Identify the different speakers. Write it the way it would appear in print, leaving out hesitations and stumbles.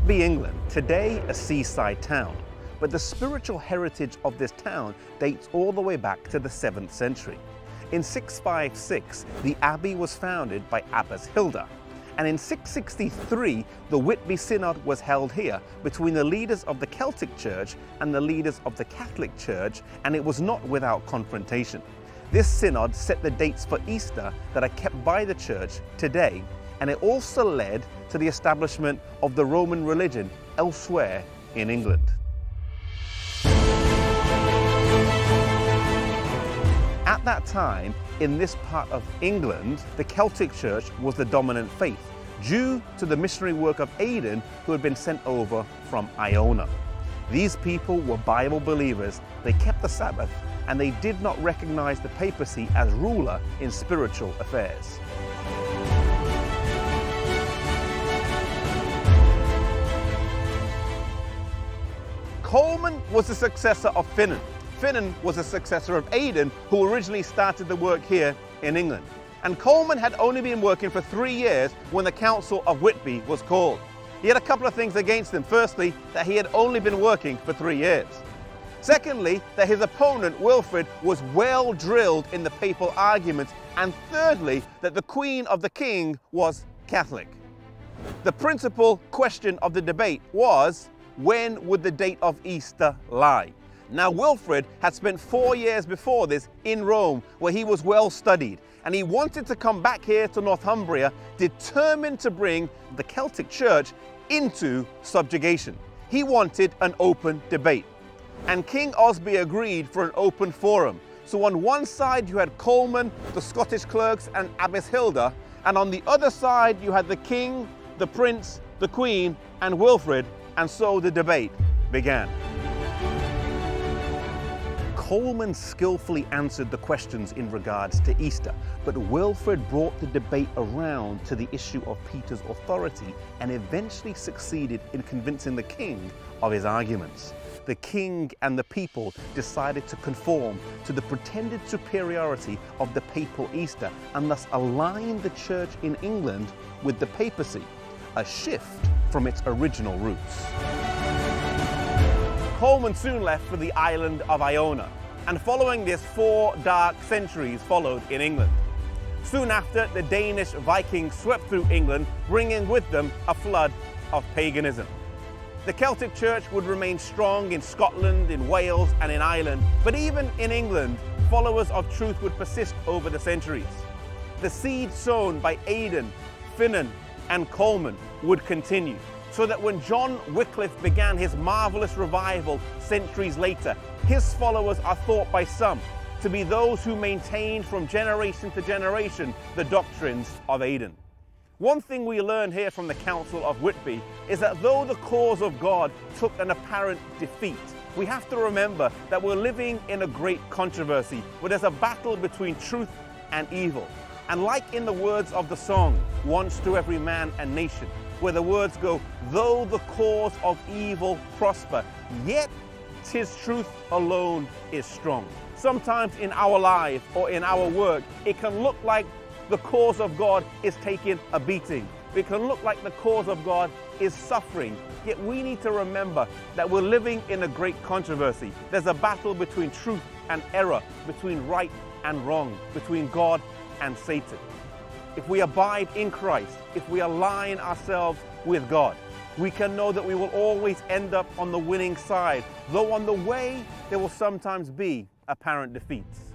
Speaker 1: Whitby, England, today a seaside town, but the spiritual heritage of this town dates all the way back to the 7th century. In 656, the abbey was founded by Abbess Hilda, and in 663, the Whitby Synod was held here between the leaders of the Celtic Church and the leaders of the Catholic Church, and it was not without confrontation. This synod set the dates for Easter that are kept by the Church today, and it also led to the establishment of the Roman religion elsewhere in England. At that time, in this part of England, the Celtic Church was the dominant faith, due to the missionary work of Aidan, who had been sent over from Iona. These people were Bible believers, they kept the Sabbath, and they did not recognize the papacy as ruler in spiritual affairs. Colman was the successor of Finan. Finan was a successor of Aidan, who originally started the work here in England. And Colman had only been working for 3 years when the Council of Whitby was called. He had a couple of things against him. Firstly, that he had only been working for 3 years. Secondly, that his opponent, Wilfrid, was well drilled in the papal arguments. And thirdly, that the Queen of the King was Catholic. The principal question of the debate was, when would the date of Easter lie? Now, Wilfrid had spent 4 years before this in Rome, where he was well studied, and he wanted to come back here to Northumbria, determined to bring the Celtic Church into subjugation. He wanted an open debate, and King Osby agreed for an open forum. So on one side you had Colman, the Scottish clerks, and Abbess Hilda, and on the other side you had the king, the prince, the queen, and Wilfrid, and so the debate began. Colman skillfully answered the questions in regards to Easter, but Wilfrid brought the debate around to the issue of Peter's authority and eventually succeeded in convincing the king of his arguments. The king and the people decided to conform to the pretended superiority of the papal Easter and thus align the church in England with the papacy, a shift from its original roots. Colman soon left for the island of Iona, and following this 4 dark centuries followed in England. Soon after, the Danish Vikings swept through England, bringing with them a flood of paganism. The Celtic Church would remain strong in Scotland, in Wales, and in Ireland, but even in England, followers of truth would persist over the centuries. The seed sown by Aidan, Finan, and Colman would continue, so that when John Wycliffe began his marvelous revival centuries later, his followers are thought by some to be those who maintained from generation to generation the doctrines of Aidan. One thing we learn here from the Council of Whitby is that though the cause of God took an apparent defeat, we have to remember that we're living in a great controversy where there's a battle between truth and evil. And like in the words of the song, Once to Every Man and Nation, where the words go, though the cause of evil prosper, yet 'tis truth alone is strong. Sometimes in our life or in our work, it can look like the cause of God is taking a beating. It can look like the cause of God is suffering. Yet we need to remember that we're living in a great controversy. There's a battle between truth and error, between right and wrong, between God and Satan. If we abide in Christ, if we align ourselves with God, we can know that we will always end up on the winning side, though on the way there will sometimes be apparent defeats.